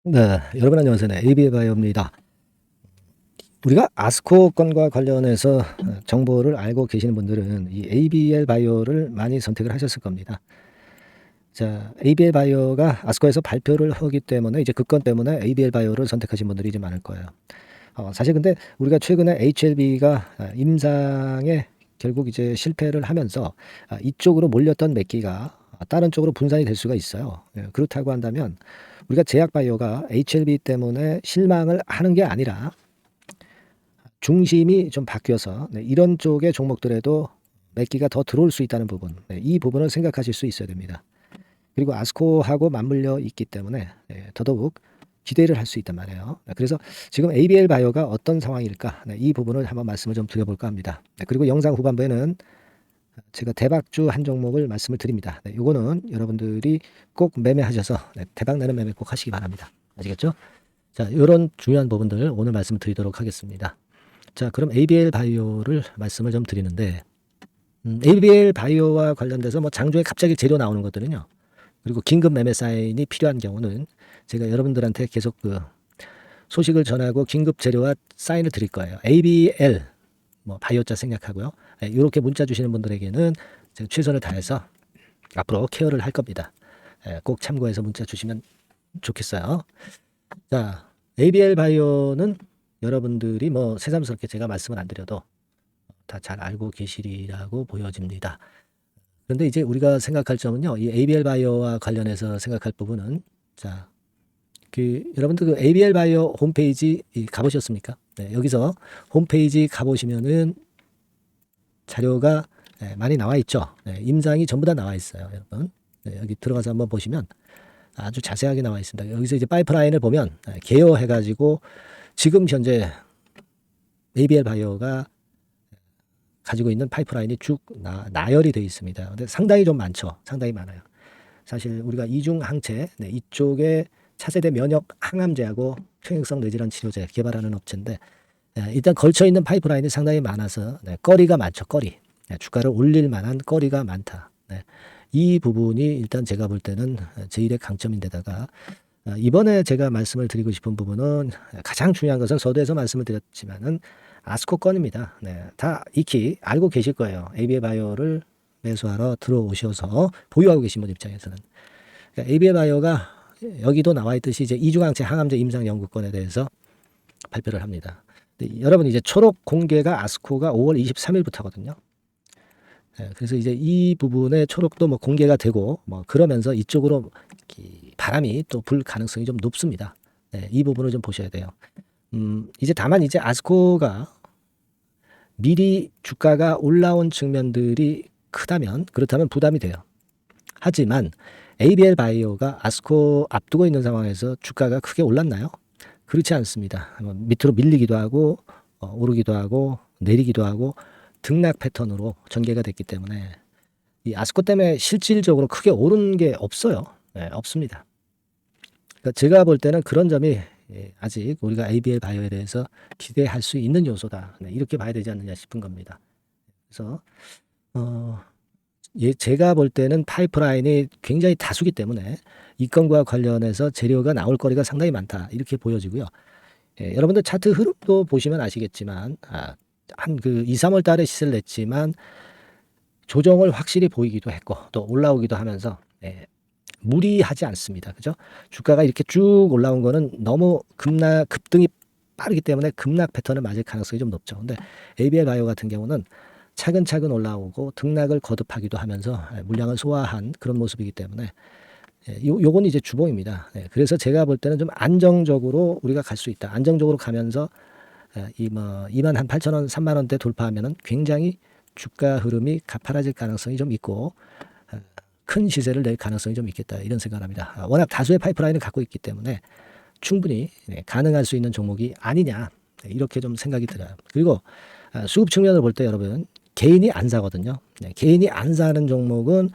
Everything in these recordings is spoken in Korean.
네, 여러분 안녕하세요. 네, AB바이오입니다. 우리가 아스코 건과 관련해서 정보를 알고 계시는 분들은 이 ABL 바이오를 많이 선택을 하셨을 겁니다. 자, ABL 바이오가 아스코에서 발표를 하기 때문에 이제 그 건 때문에 ABL 바이오를 선택하신 분들이 이제 많을 거예요. 사실 근데 우리가 최근에 HLB가 임상에 결국 이제 실패를 하면서 이쪽으로 몰렸던 몇 기가 다른 쪽으로 분산이 될 수가 있어요. 예, 그렇다고 한다면 우리가 제약 바이오가 HLB 때문에 실망을 하는 게 아니라 중심이 좀 바뀌어서 이런 쪽의 종목들에도 몇 기가 더 들어올 수 있다는 부분, 이 부분을 생각하실 수 있어야 됩니다. 그리고 아스코하고 맞물려 있기 때문에 더더욱 기대를 할 수 있단 말이에요. 그래서 지금 ABL 바이오가 어떤 상황일까? 이 부분을 한번 말씀을 좀 드려볼까 합니다. 그리고 영상 후반부에는 제가 대박주 한 종목을 말씀을 드립니다. 요거는 여러분들이 꼭 매매하셔서 대박 나는 매매 꼭 하시기 바랍니다. 아시겠죠? 자, 이런 중요한 부분들 오늘 말씀 드리도록 하겠습니다. 자, 그럼 ABL 바이오를 말씀을 좀 드리는데, ABL 바이오와 관련돼서 뭐 장중에 갑자기 재료 나오는 것들은요. 그리고 긴급 매매 사인이 필요한 경우는 제가 여러분들한테 계속 그 소식을 전하고 긴급 재료와 사인을 드릴 거예요. ABL 뭐 바이오자 생략하고요. 이렇게 문자 주시는 분들에게는 제가 최선을 다해서 앞으로 케어를 할 겁니다. 꼭 참고해서 문자 주시면 좋겠어요. 자, ABL 바이오는 여러분들이 뭐 새삼스럽게 제가 말씀을 안 드려도 다 잘 알고 계시리라고 보여집니다. 그런데 이제 우리가 생각할 점은요, 이 ABL 바이오와 관련해서 생각할 부분은, 자, 여러분들 그 ABL 바이오 홈페이지 가보셨습니까? 네, 여기서 홈페이지 가보시면은 자료가 많이 나와 있죠. 임상이 전부 다 나와 있어요, 여러분. 여기 들어가서 한번 보시면 아주 자세하게 나와 있습니다. 여기서 이제 파이프라인을 보면 개요해가지고 지금 현재 ABL 바이오가 가지고 있는 파이프라인이 쭉 나열이 되어 있습니다. 근데 상당히 좀 많죠. 상당히 많아요. 사실 우리가 이중 항체, 이쪽에 차세대 면역 항암제하고 평행성 뇌질환 치료제 개발하는 업체인데 일단 걸쳐 있는 파이프라인이 상당히 많아서 거리가 많죠. 거리. 주가를 올릴 만한 거리가 많다. 이 부분이 일단 제가 볼 때는 제1의 강점인데다가 이번에 제가 말씀을 드리고 싶은 부분은 가장 중요한 것은 서두에서 말씀을 드렸지만은 아스코 건입니다. 다 익히 알고 계실 거예요. ABL 바이오를 매수하러 들어오셔서 보유하고 계신 분 입장에서는. 그러니까 ABL 바이오가 여기도 나와 있듯이 이제 이중항체 항암제 임상 연구건에 대해서 발표를 합니다. 여러분 이제 초록 공개가 아스코가 5월 23일부터거든요. 그래서 이제 이 부분에 초록도 뭐 공개가 되고 뭐 그러면서 이쪽으로 바람이 또 불 가능성이 좀 높습니다. 이 부분을 좀 보셔야 돼요. 이제 다만 이제 아스코가 미리 주가가 올라온 측면들이 크다면 그렇다면 부담이 돼요. 하지만 ABL 바이오가 아스코 앞두고 있는 상황에서 주가가 크게 올랐나요? 그렇지 않습니다. 밑으로 밀리기도 하고 오르기도 하고 내리기도 하고 등락 패턴으로 전개가 됐기 때문에 이 아스코 때문에 실질적으로 크게 오른 게 없어요. 없습니다. 그러니까 제가 볼 때는 그런 점이 아직 우리가 ABL 바이오에 대해서 기대할 수 있는 요소다. 이렇게 봐야 되지 않느냐 싶은 겁니다. 그래서 제가 볼 때는 파이프라인이 굉장히 다수기 때문에 이 건과 관련해서 재료가 나올 거리가 상당히 많다. 이렇게 보여지고요. 여러분들 차트 흐름도 보시면 아시겠지만 한 그 2, 3월 달에 시세를 냈지만 조정을 확실히 보이기도 했고 또 올라오기도 하면서 무리하지 않습니다. 그죠? 주가가 이렇게 쭉 올라온 거는 너무 급등이 빠르기 때문에 급락 패턴을 맞을 가능성이 좀 높죠. 근데 ABL 바이오 같은 경우는 차근차근 올라오고 등락을 거듭하기도 하면서 물량을 소화한 그런 모습이기 때문에 요건 이제 주봉입니다. 그래서 제가 볼 때는 좀 안정적으로 우리가 갈 수 있다. 안정적으로 가면서 뭐 28,000원, 3만원대 돌파하면은 굉장히 주가 흐름이 가파라질 가능성이 좀 있고 큰 시세를 낼 가능성이 좀 있겠다 이런 생각을 합니다. 워낙 다수의 파이프라인을 갖고 있기 때문에 충분히 가능할 수 있는 종목이 아니냐 이렇게 좀 생각이 들어요. 그리고 수급 측면을 볼 때 여러분 개인이 안 사거든요. 개인이 안 사는 종목은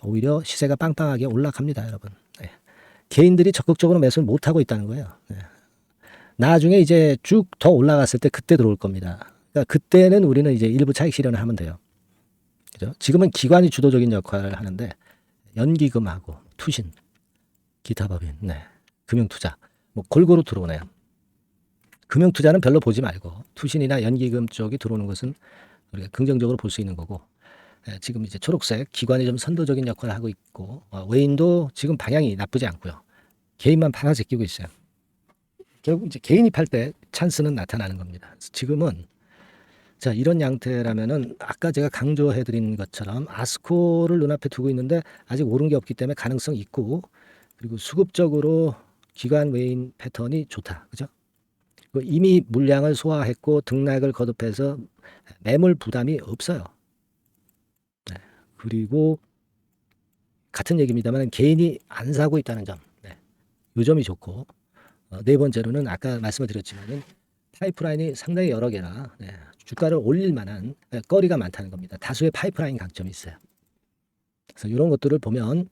오히려 시세가 빵빵하게 올라갑니다, 여러분. 개인들이 적극적으로 매수를 못 하고 있다는 거예요. 나중에 이제 쭉 더 올라갔을 때 그때 들어올 겁니다. 그러니까 그때는 우리는 이제 일부 차익 실현을 하면 돼요. 그죠? 지금은 기관이 주도적인 역할을 하는데 연기금하고 투신, 기타 법인, 금융투자 뭐 골고루 들어오네요. 금융투자는 별로 보지 말고 투신이나 연기금 쪽이 들어오는 것은 우리가 긍정적으로 볼 수 있는 거고, 지금 이제 초록색 기관이 좀 선도적인 역할을 하고 있고, 외인도 지금 방향이 나쁘지 않고요. 개인만 파란색 끼고 있어요. 결국 이제 개인이 팔 때 찬스는 나타나는 겁니다. 그래서 지금은 자, 이런 양태라면은 아까 제가 강조해 드린 것처럼 아스코를 눈앞에 두고 있는데 아직 오른 게 없기 때문에 가능성이 있고, 그리고 수급적으로 기관 외인 패턴이 좋다. 그죠? 이미 물량을 소화했고 등락을 거듭해서 매물 부담이 없어요. 네. 그리고 같은 얘기입니다만 개인이 안 사고 있다는 점, 네. 이 점이 좋고, 네 번째로는 아까 말씀을 드렸지만은 파이프라인이 상당히 여러 개나, 네. 주가를 올릴 만한 거리가 많다는 겁니다. 다수의 파이프라인 강점이 있어요. 그래서 이런 것들을 보면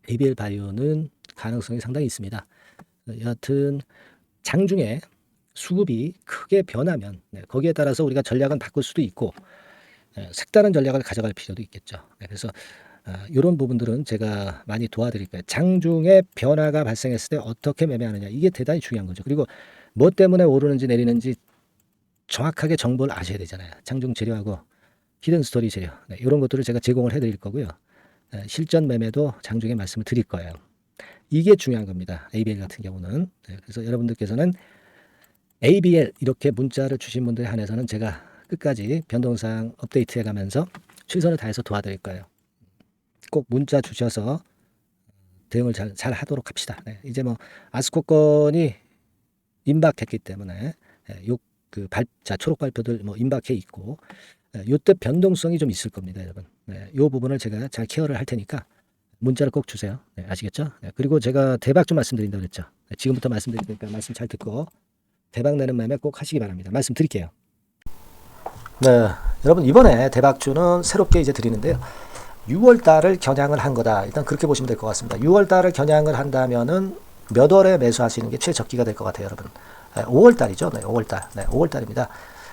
ABL 바이오는 가능성이 상당히 있습니다. 여하튼 장중에 수급이 크게 변하면, 네, 거기에 따라서 우리가 전략은 바꿀 수도 있고, 색다른 전략을 가져갈 필요도 있겠죠. 네, 그래서 이런 부분들은 제가 많이 도와드릴 거예요. 장중에 변화가 발생했을 때 어떻게 매매하느냐, 이게 대단히 중요한 거죠. 그리고 뭐 때문에 오르는지 내리는지 정확하게 정보를 아셔야 되잖아요. 장중 재료하고 히든 스토리 재료, 네, 이런 것들을 제가 제공을 해드릴 거고요. 실전 매매도 장중에 말씀을 드릴 거예요. 이게 중요한 겁니다. ABL 같은 경우는. 네, 그래서 여러분들께서는 ABL 이렇게 문자를 주신 분들에 한해서는 제가 끝까지 변동사항 업데이트해 가면서 최선을 다해서 도와드릴 거예요. 꼭 문자 주셔서 대응을 잘 하도록 합시다. 네, 이제 뭐 아스코 건이 임박했기 때문에 자, 초록 발표들 뭐 임박해 있고, 요때 변동성이 좀 있을 겁니다, 여러분. 네, 요 부분을 제가 잘 케어를 할 테니까 문자를 꼭 주세요. 네, 아시겠죠? 네, 그리고 제가 대박 좀 말씀드린다고 그랬죠. 네, 지금부터 말씀드리니까 말씀 잘 듣고 대박 내는 매매 꼭 하시기 바랍니다. 말씀드릴게요. 네, 여러분 이번에 대박주는 새롭게 이제 드리는데요. 6월 달을 겨냥을 한 거다. 일단 그렇게 보시면 될 것 같습니다. 6월 달을 겨냥을 한다면은 몇 월에 매수하시는 게 최적기가 될 것 같아요, 여러분. 5월 달이죠. 네, 5월 달. 네, 5월 달입니다.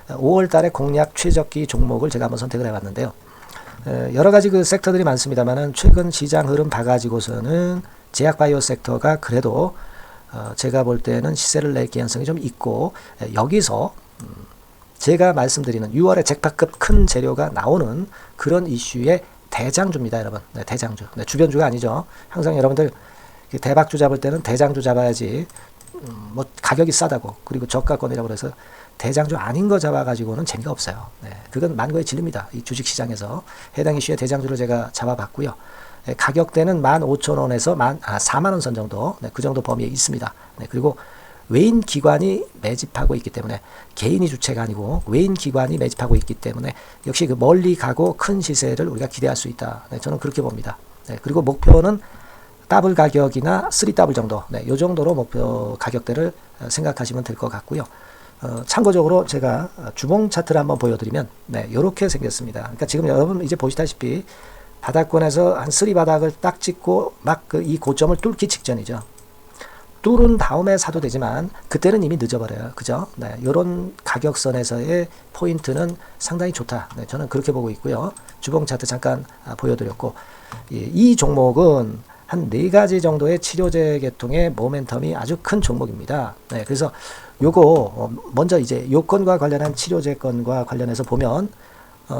5월 달에 공략 최적기 종목을 제가 한번 선택을 해봤는데요. 여러 가지 그 섹터들이 많습니다만은 최근 시장 흐름 봐가지고서는 제약바이오 섹터가 그래도 제가 볼 때는 시세를 낼 개연성이 좀 있고, 여기서 제가 말씀드리는 6월에 잭팟급 큰 재료가 나오는 그런 이슈의 대장주입니다, 여러분. 네, 대장주. 네, 주변주가 아니죠. 항상 여러분들 대박주 잡을 때는 대장주 잡아야지, 뭐 가격이 싸다고 그리고 저가권이라고 그래서 대장주 아닌 거 잡아가지고는 재미가 없어요. 네, 그건 만고의 진리입니다. 이 주식시장에서 해당 이슈의 대장주를 제가 잡아봤고요. 가격대는 15,000원에서 4만원 선 정도, 네, 그 정도 범위에 있습니다. 네, 그리고 외인 기관이 매집하고 있기 때문에, 개인이 주체가 아니고 외인 기관이 매집하고 있기 때문에 역시 그 멀리 가고 큰 시세를 우리가 기대할 수 있다. 네, 저는 그렇게 봅니다. 네, 그리고 목표는 더블 가격이나 3더블 정도, 네, 이 정도로 목표 가격대를 생각하시면 될 것 같고요. 참고적으로 제가 주봉 차트를 한번 보여드리면, 네, 이렇게 생겼습니다. 그러니까 지금 여러분 이제 보시다시피 바닥권에서 한 3바닥을 딱 찍고 막 이 고점을 뚫기 직전이죠. 뚫은 다음에 사도 되지만 그때는 이미 늦어버려요. 그죠? 네, 이런 가격선에서의 포인트는 상당히 좋다. 네, 저는 그렇게 보고 있고요. 주봉 차트 잠깐 보여드렸고, 이 종목은 한 4가지 정도의 치료제 계통의 모멘텀이 아주 큰 종목입니다. 네, 그래서 요거 먼저 이제 요건과 관련한 치료제 건과 관련해서 보면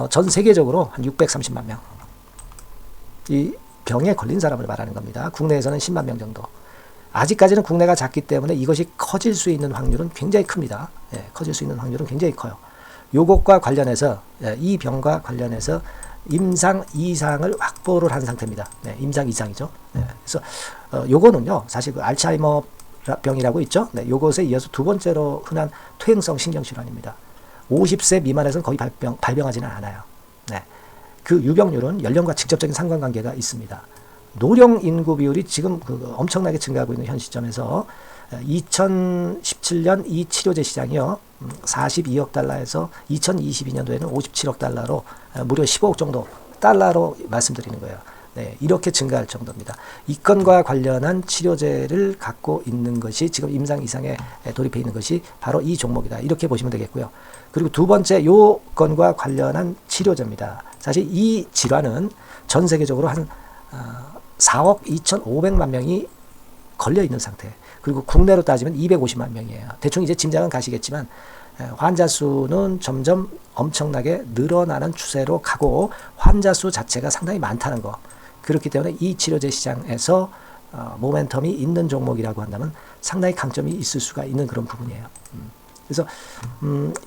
전 세계적으로 한 630만 명, 이 병에 걸린 사람을 말하는 겁니다. 국내에서는 10만 명 정도. 아직까지는 국내가 작기 때문에 이것이 커질 수 있는 확률은 굉장히 큽니다. 예, 커질 수 있는 확률은 굉장히 커요. 요것과 관련해서, 이 병과 관련해서 임상 2상을 확보를 한 상태입니다. 네, 임상 2상이죠. 네, 그래서 요거는요, 사실 그 알츠하이머 병이라고 있죠. 네, 요것에 이어서 두 번째로 흔한 퇴행성 신경질환입니다. 50세 미만에서는 거의 발병하지는 않아요. 네, 그 유병률은 연령과 직접적인 상관관계가 있습니다. 노령 인구 비율이 지금 엄청나게 증가하고 있는 현 시점에서 2017년 이 치료제 시장이요, 42억 달러에서 2022년도에는 57억 달러로 무려 15억 정도 달러로 말씀드리는 거예요. 네, 이렇게 증가할 정도입니다. 이 건과 관련한 치료제를 갖고 있는 것이 지금 임상 이상에 돌입해 있는 것이 바로 이 종목이다. 이렇게 보시면 되겠고요. 그리고 두 번째 요 건과 관련한 치료제입니다. 사실 이 질환은 전 세계적으로 한 4억 2,500만 명이 걸려 있는 상태. 그리고 국내로 따지면 250만 명이에요. 대충 이제 짐작은 가시겠지만 환자 수는 점점 엄청나게 늘어나는 추세로 가고 환자 수 자체가 상당히 많다는 거. 그렇기 때문에 이 치료제 시장에서 모멘텀이 있는 종목이라고 한다면 상당히 강점이 있을 수가 있는 그런 부분이에요. 그래서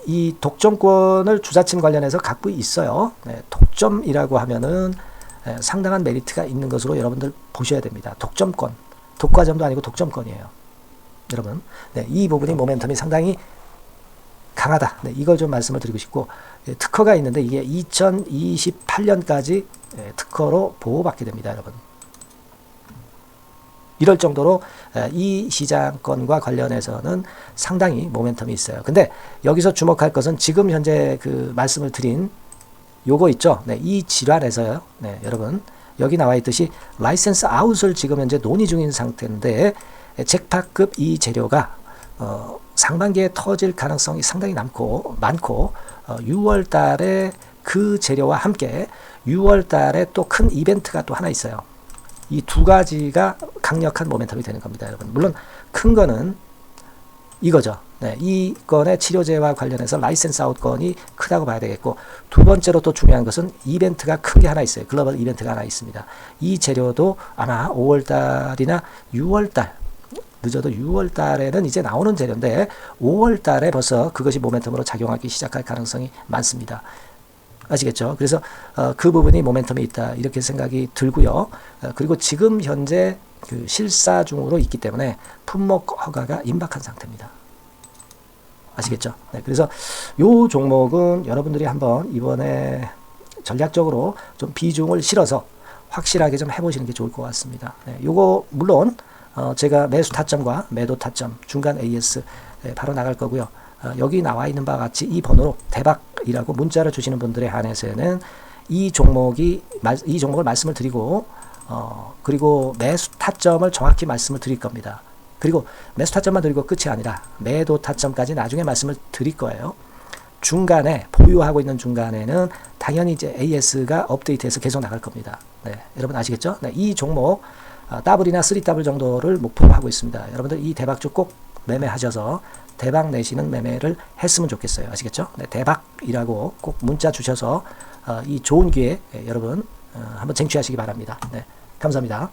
이 독점권을 주사침 관련해서 갖고 있어요. 네, 독점이라고 하면은 상당한 메리트가 있는 것으로 여러분들 보셔야 됩니다. 독점권, 독과점도 아니고 독점권이에요. 여러분, 네, 이 부분이 모멘텀이 상당히 강하다. 네, 이걸 좀 말씀을 드리고 싶고, 특허가 있는데 이게 2028년까지 특허로 보호받게 됩니다, 여러분. 이럴 정도로 이 시장권과 관련해서는 상당히 모멘텀이 있어요. 근데 여기서 주목할 것은 지금 현재 그 말씀을 드린 요거 있죠. 네, 이 질환에서요. 네, 여러분 여기 나와 있듯이 라이센스 아웃을 지금 현재 논의 중인 상태인데 잭팟급 이 재료가 상반기에 터질 가능성이 상당히 많고 6월 달에 그 재료와 함께 6월 달에 또 큰 이벤트가 또 하나 있어요. 이 두 가지가 강력한 모멘텀이 되는 겁니다, 여러분. 물론 큰 거는 이거죠. 네, 이 건의 치료제와 관련해서 라이센스 아웃 건이 크다고 봐야 되겠고, 두 번째로 또 중요한 것은 이벤트가 큰 게 하나 있어요. 글로벌 이벤트가 하나 있습니다. 이 재료도 아마 5월 달이나 6월 달, 늦어도 6월 달에는 이제 나오는 재료인데 5월 달에 벌써 그것이 모멘텀으로 작용하기 시작할 가능성이 많습니다. 아시겠죠? 그래서 그 부분이 모멘텀이 있다 이렇게 생각이 들고요. 그리고 지금 현재 그 실사 중으로 있기 때문에 품목 허가가 임박한 상태입니다. 아시겠죠? 네, 그래서 요 종목은 여러분들이 한번 이번에 전략적으로 좀 비중을 실어서 확실하게 좀 해보시는 게 좋을 것 같습니다. 네, 요거 물론 제가 매수 타점과 매도 타점 중간 AS 바로 나갈 거고요. 여기 나와 있는 바와 같이 이 번호로 대박이라고 문자를 주시는 분들에 한해서는 이 종목을 말씀을 드리고 그리고 매수 타점을 정확히 말씀을 드릴 겁니다. 그리고 매수 타점만 드리고 끝이 아니라 매도 타점까지 나중에 말씀을 드릴 거예요. 중간에 보유하고 있는 중간에는 당연히 이제 AS가 업데이트해서 계속 나갈 겁니다. 네, 여러분 아시겠죠? 네, 이 종목 더블이나 3더블 정도를 목표로 하고 있습니다. 여러분들 이 대박주 꼭 매매하셔서 대박 내시는 매매를 했으면 좋겠어요. 아시겠죠? 네, 대박이라고 꼭 문자 주셔서 이 좋은 기회 여러분 한번 쟁취하시기 바랍니다. 네, 감사합니다.